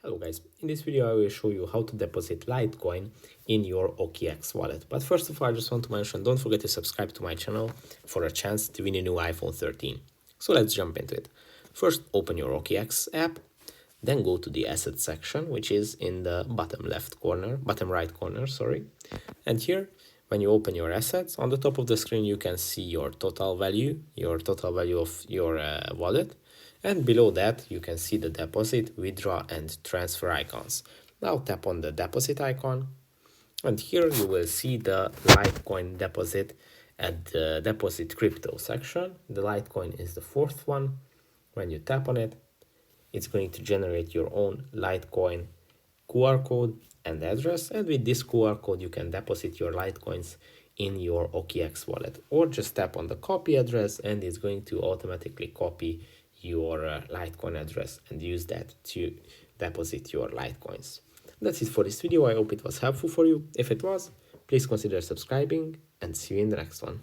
Hello guys, in this video I will show you how to deposit Litecoin in your OKEx wallet. But first of all, I just want to mention, don't forget to subscribe to my channel for a chance to win a new iPhone 13. So let's jump into it. First, open your OKEx app, then go to the asset section, which is in the bottom right corner, sorry. And here, when you open your assets, on the top of the screen you can see your total value of your wallet. And below that, you can see the deposit, withdraw, and transfer icons. Now tap on the deposit icon, and here you will see the Litecoin deposit at the deposit crypto section. The Litecoin is the fourth one. When you tap on it, it's going to generate your own Litecoin QR code and address. And with this QR code, you can deposit your Litecoins in your OKEx wallet, or just tap on the copy address and it's going to automatically copy your Litecoin address and use that to deposit your Litecoins. That's it for this video. I hope it was helpful for you. If it was, please consider subscribing and see you in the next one.